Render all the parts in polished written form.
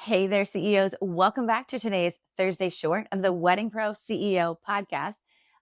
Hey there, CEOs. Welcome back to today's Thursday short of the Wedding Pro CEO podcast.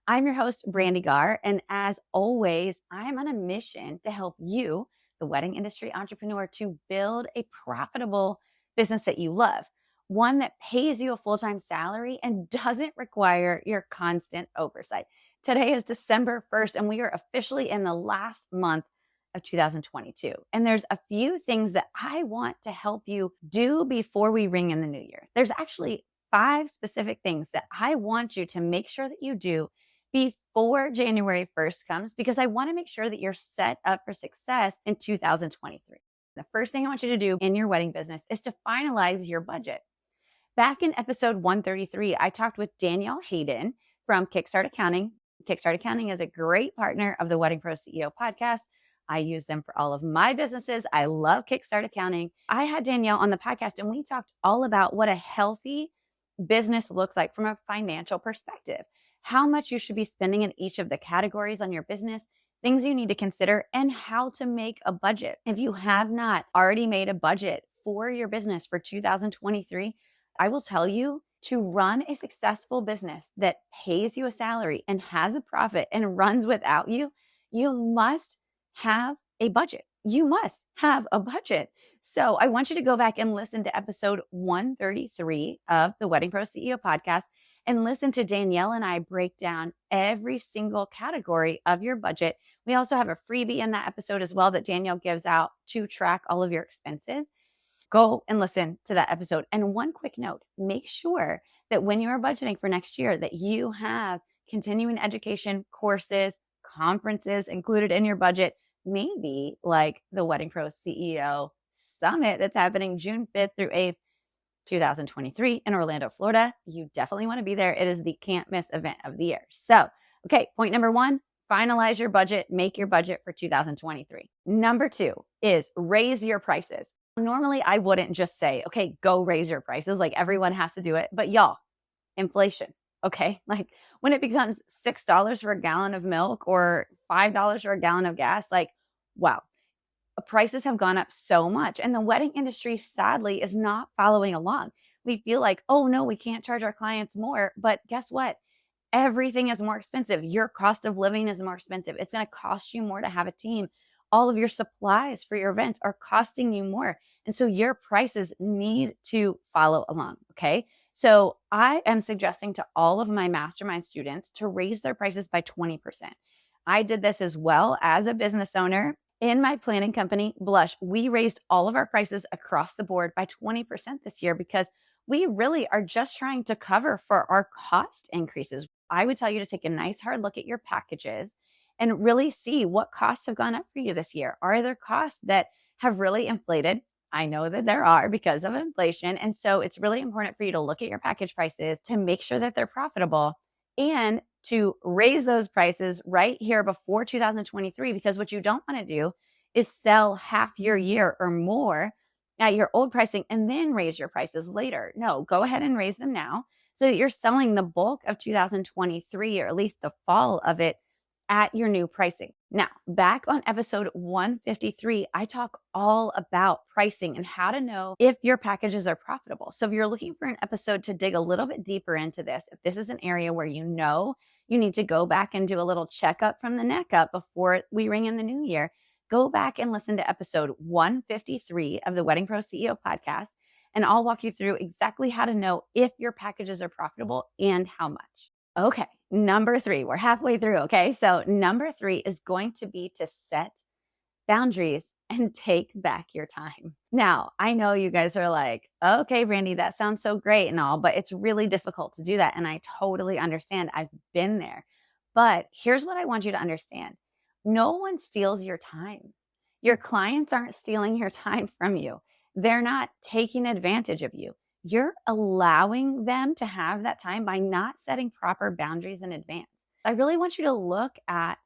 I'm your host, Brandee, and as always, I'm on a mission to help you, the wedding industry entrepreneur, to build a profitable business that you love, one that pays you a full-time salary and doesn't require your constant oversight. Today is December 1st, and we are officially in the last month of 2022. And there's a few things that I want to help you do before we ring in the new year. There's actually 5 specific things that I want you to make sure that you do before January 1st comes, because I want to make sure that you're set up for success in 2023. The first thing I want you to do in your wedding business is to finalize your budget. Back in episode 133, I talked with Danielle Hayden from Kickstart Accounting. Kickstart Accounting is a great partner of the Wedding Pro CEO podcast. I use them for all of my businesses. I love Kickstart Accounting. I had Danielle on the podcast and we talked all about what a healthy business looks like from a financial perspective, how much you should be spending in each of the categories on your business, things you need to consider, and how to make a budget. If you have not already made a budget for your business for 2023, I will tell you, to run a successful business that pays you a salary and has a profit and runs without you, you must have a budget. You must have a budget. So I want you to go back and listen to episode 133 of the Wedding Pro CEO podcast and listen to Danielle and I break down every single category of your budget. We also have a freebie in that episode as well that Danielle gives out to track all of your expenses. Go and listen to that episode. And one quick note, make sure that when you're budgeting for next year that you have continuing education courses, conferences included in your budget, maybe like the Wedding Pro CEO Summit that's happening June 5th through 8th, 2023 in Orlando, Florida. You definitely want to be there. It is the can't miss event of the year. So, okay, point number 1, finalize your budget, make your budget for 2023. Number 2 is raise your prices. Normally, I wouldn't just say, okay, go raise your prices. Like everyone has to do it. But y'all, inflation, okay? Like when it becomes $6 for a gallon of milk or $5 for a gallon of gas, like, wow, prices have gone up so much. And the wedding industry, sadly, is not following along. We feel like, oh no, we can't charge our clients more. But guess what? Everything is more expensive. Your cost of living is more expensive. It's going to cost you more to have a team. All of your supplies for your events are costing you more. And so your prices need to follow along. Okay. So I am suggesting to all of my mastermind students to raise their prices by 20%. I did this as well as a business owner in my planning company, Blush. We raised all of our prices across the board by 20% this year because we really are just trying to cover for our cost increases. I would tell you to take a nice hard look at your packages and really see what costs have gone up for you this year. Are there costs that have really inflated? I know that there are because of inflation. And so it's really important for you to look at your package prices to make sure that they're profitable and to raise those prices right here before 2023, because what you don't want to do is sell half your year or more at your old pricing and then raise your prices later. No, go ahead and raise them now so that you're selling the bulk of 2023, or at least the fall of it, at your new pricing. Now, back on episode 153, I talk all about pricing and how to know if your packages are profitable. So if you're looking for an episode to dig a little bit deeper into this, if this is an area where you know you need to go back and do a little checkup from the neck up before we ring in the new year, go back and listen to episode 153 of the Wedding Pro CEO podcast, and I'll walk you through exactly how to know if your packages are profitable and how much. Okay, number 3, we're halfway through. Okay, so number 3 is going to be to set boundaries and take back your time. Now, I know you guys are like, okay, Brandee, that sounds so great and all, but it's really difficult to do that. And I totally understand. I've been there. But here's what I want you to understand. No one steals your time. Your clients aren't stealing your time from you. They're not taking advantage of you. You're allowing them to have that time by not setting proper boundaries in advance. I really want you to look at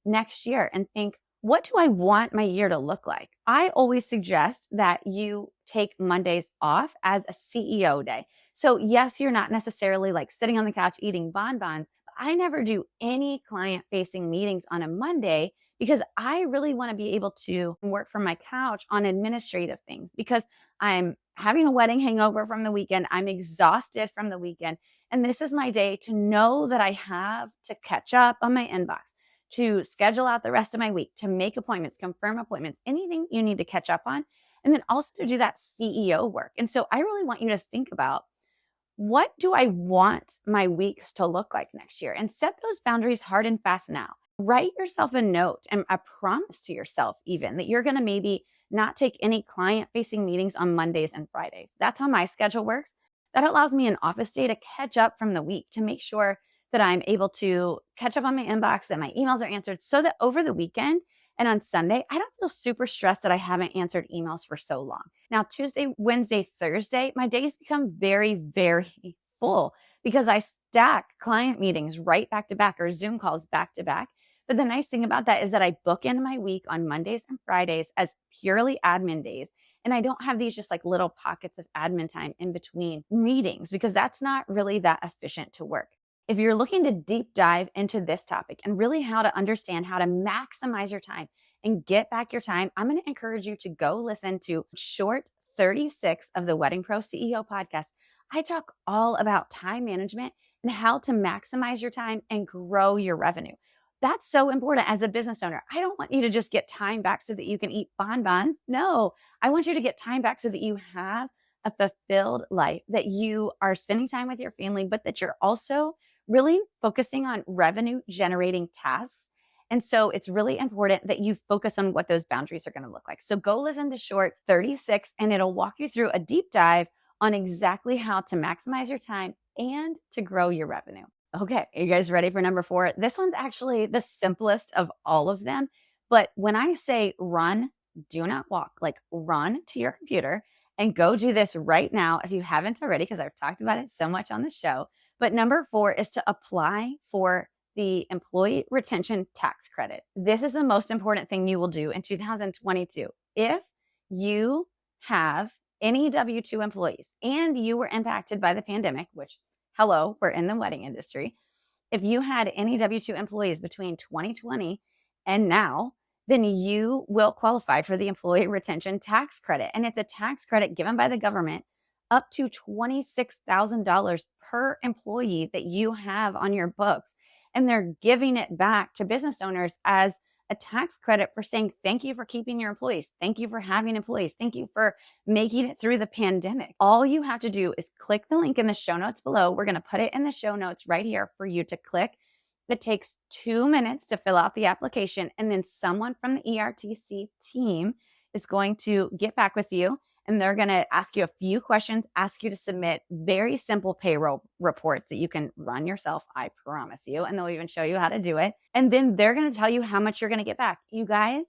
next year and think, what do I want my year to look like? I always suggest that you take Mondays off as a CEO day. So yes, you're not necessarily like sitting on the couch eating bonbons. But I never do any client-facing meetings on a Monday because I really want to be able to work from my couch on administrative things because I'm having a wedding hangover from the weekend. I'm exhausted from the weekend. And this is my day to know that I have to catch up on my inbox, to schedule out the rest of my week, to make appointments, confirm appointments, anything you need to catch up on, and then also to do that CEO work. And so I really want you to think about, what do I want my weeks to look like next year? And set those boundaries hard and fast now. Write yourself a note and a promise to yourself, even that you're going to maybe not take any client facing meetings on Mondays and Fridays. That's how my schedule works. That allows me an office day to catch up from the week, to make sure that I'm able to catch up on my inbox, that my emails are answered, so that over the weekend and on Sunday, I don't feel super stressed that I haven't answered emails for so long. Now, Tuesday, Wednesday, Thursday, my days become very, very full because I stack client meetings right back to back, or Zoom calls back to back. But the nice thing about that is that I book in my week on Mondays and Fridays as purely admin days. And I don't have these just like little pockets of admin time in between meetings, because that's not really that efficient to work. If you're looking to deep dive into this topic and really how to understand how to maximize your time and get back your time, I'm going to encourage you to go listen to short 36 of the Wedding Pro CEO podcast. I talk all about time management and how to maximize your time and grow your revenue. That's so important as a business owner. I don't want you to just get time back so that you can eat bonbons. No, I want you to get time back so that you have a fulfilled life, that you are spending time with your family, but that you're also really focusing on revenue generating tasks. And so it's really important that you focus on what those boundaries are going to look like. So go listen to short 36 and it'll walk you through a deep dive on exactly how to maximize your time and to grow your revenue. Okay, are you guys ready for number 4? This one's actually the simplest of all of them. But when I say run, do not walk, like run to your computer and go do this right now if you haven't already, because I've talked about it so much on the show. But number 4 is to apply for the employee retention tax credit. This is the most important thing you will do in 2022. If you have any W-2 employees and you were impacted by the pandemic, which, hello, we're in the wedding industry. If you had any W-2 employees between 2020 and now, then you will qualify for the employee retention tax credit. And it's a tax credit given by the government up to $26,000 per employee that you have on your books. And they're giving it back to business owners as a tax credit for saying, thank you for keeping your employees. Thank you for having employees. Thank you for making it through the pandemic. All you have to do is click the link in the show notes below. We're going to put it in the show notes right here for you to click. It takes 2 minutes to fill out the application, and then someone from the ERTC team is going to get back with you, and they're going to ask you a few questions, ask you to submit very simple payroll reports that you can run yourself, I promise you, and they'll even show you how to do it. And then they're going to tell you how much you're going to get back. You guys,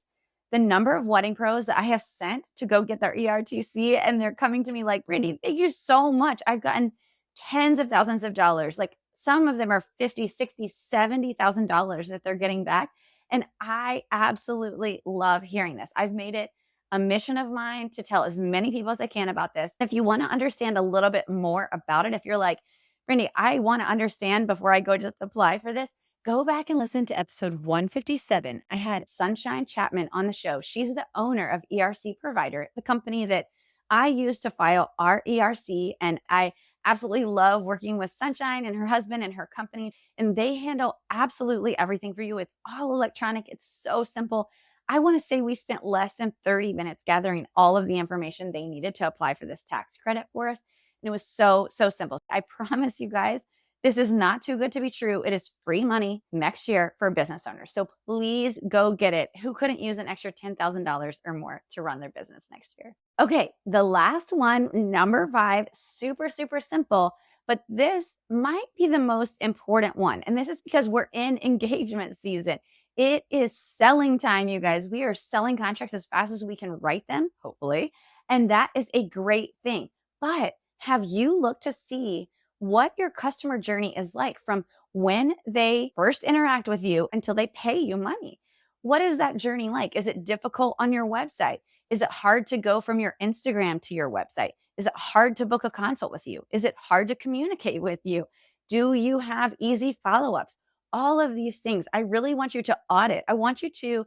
the number of wedding pros that I have sent to go get their ERTC, and they're coming to me like, Brandee, thank you so much. I've gotten tens of thousands of dollars. Like, some of them are $50,000, $60,000, $70,000 that they're getting back. And I absolutely love hearing this. I've made it a mission of mine to tell as many people as I can about this. If you want to understand a little bit more about it, if you're like, Brandee, I want to understand before I go just apply for this, go back and listen to episode 157. I had Sunshine Chapman on the show. She's the owner of ERC Provider, the company that I use to file our ERC. And I absolutely love working with Sunshine and her husband and her company. And they handle absolutely everything for you. It's all electronic. It's so simple. I want to say we spent less than 30 minutes gathering all of the information they needed to apply for this tax credit for us. And it was so, so simple. I promise you guys, this is not too good to be true. It is free money next year for business owners. So please go get it. Who couldn't use an extra $10,000 or more to run their business next year? Okay, the last one, number 5, super, super simple, but this might be the most important one. And this is because we're in engagement season. It is selling time, you guys. We are selling contracts as fast as we can write them, hopefully. And that is a great thing. But have you looked to see what your customer journey is like from when they first interact with you until they pay you money? What is that journey like? Is it difficult on your website? Is it hard to go from your Instagram to your website? Is it hard to book a consult with you? Is it hard to communicate with you? Do you have easy follow-ups? all of these things. I really want you to audit. I want you to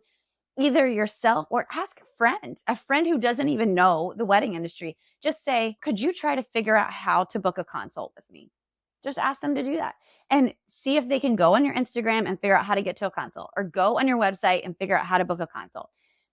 either yourself or ask a friend who doesn't even know the wedding industry. Just say, could you try to figure out how to book a consult with me? Just ask them to do that and see if they can go on your Instagram and figure out how to get to a consult, or go on your website and figure out how to book a consult.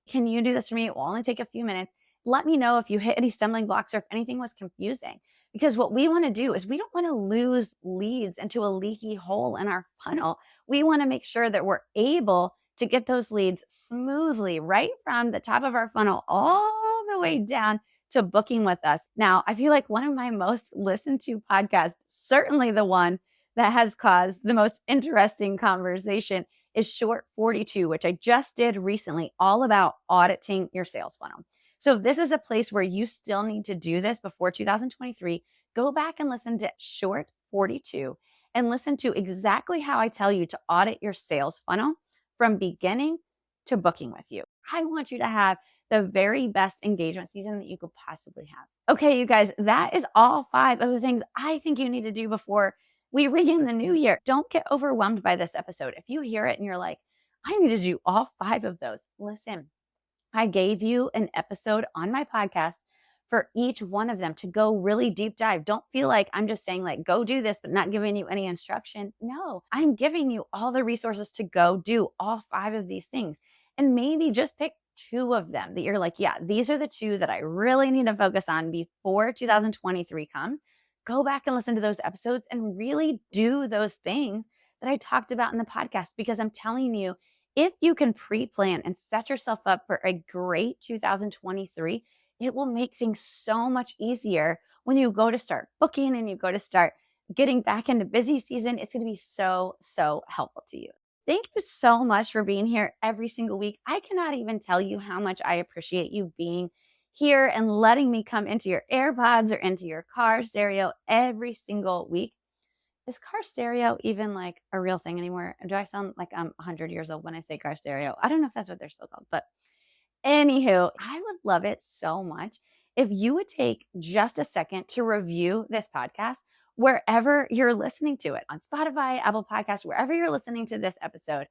Can you do this for me? It will only take a few minutes. Let me know if you hit any stumbling blocks or if anything was confusing. Because what we want to do is we don't want to lose leads into a leaky hole in our funnel. We want to make sure that we're able to get those leads smoothly right from the top of our funnel all the way down to booking with us. Now, I feel like one of my most listened to podcasts, certainly the one that has caused the most interesting conversation, is Short 42, which I just did recently, all about auditing your sales funnel. So if this is a place where you still need to do this before 2023, go back and listen to Short 42 and listen to exactly how I tell you to audit your sales funnel from beginning to booking with you. I want you to have the very best engagement season that you could possibly have. Okay, you guys, that is all 5 of the things I think you need to do before we ring in the new year. Don't get overwhelmed by this episode. If you hear it and you're like, I need to do all 5 of those, listen, I gave you an episode on my podcast for each one of them to go really deep dive. Don't feel like I'm just saying like, go do this, but not giving you any instruction. No, I'm giving you all the resources to go do all 5 of these things. And maybe just pick 2 of them that you're like, yeah, these are the 2 that I really need to focus on before 2023 comes. Go back and listen to those episodes and really do those things that I talked about in the podcast, because I'm telling you, if you can pre-plan and set yourself up for a great 2023, it will make things so much easier when you go to start booking and you go to start getting back into busy season. It's going to be so, so helpful to you. Thank you so much for being here every single week. I cannot even tell you how much I appreciate you being here and letting me come into your AirPods or into your car stereo every single week. Is car stereo even like a real thing anymore? Do I sound like I'm 100 years old when I say car stereo? I don't know if that's what they're still called, but anywho, I would love it so much if you would take just a second to review this podcast wherever you're listening to it, on Spotify, Apple Podcasts, wherever you're listening to this episode.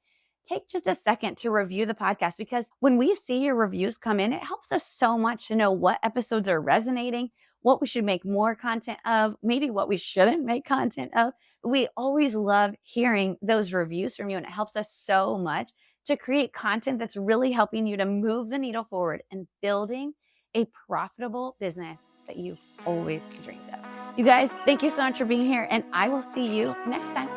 Take just a second to review the podcast, because when we see your reviews come in, it helps us so much to know what episodes are resonating, what we should make more content of, maybe what we shouldn't make content of. We always love hearing those reviews from you, and it helps us so much to create content that's really helping you to move the needle forward and building a profitable business that you've always dreamed of. You guys, thank you so much for being here, and I will see you next time.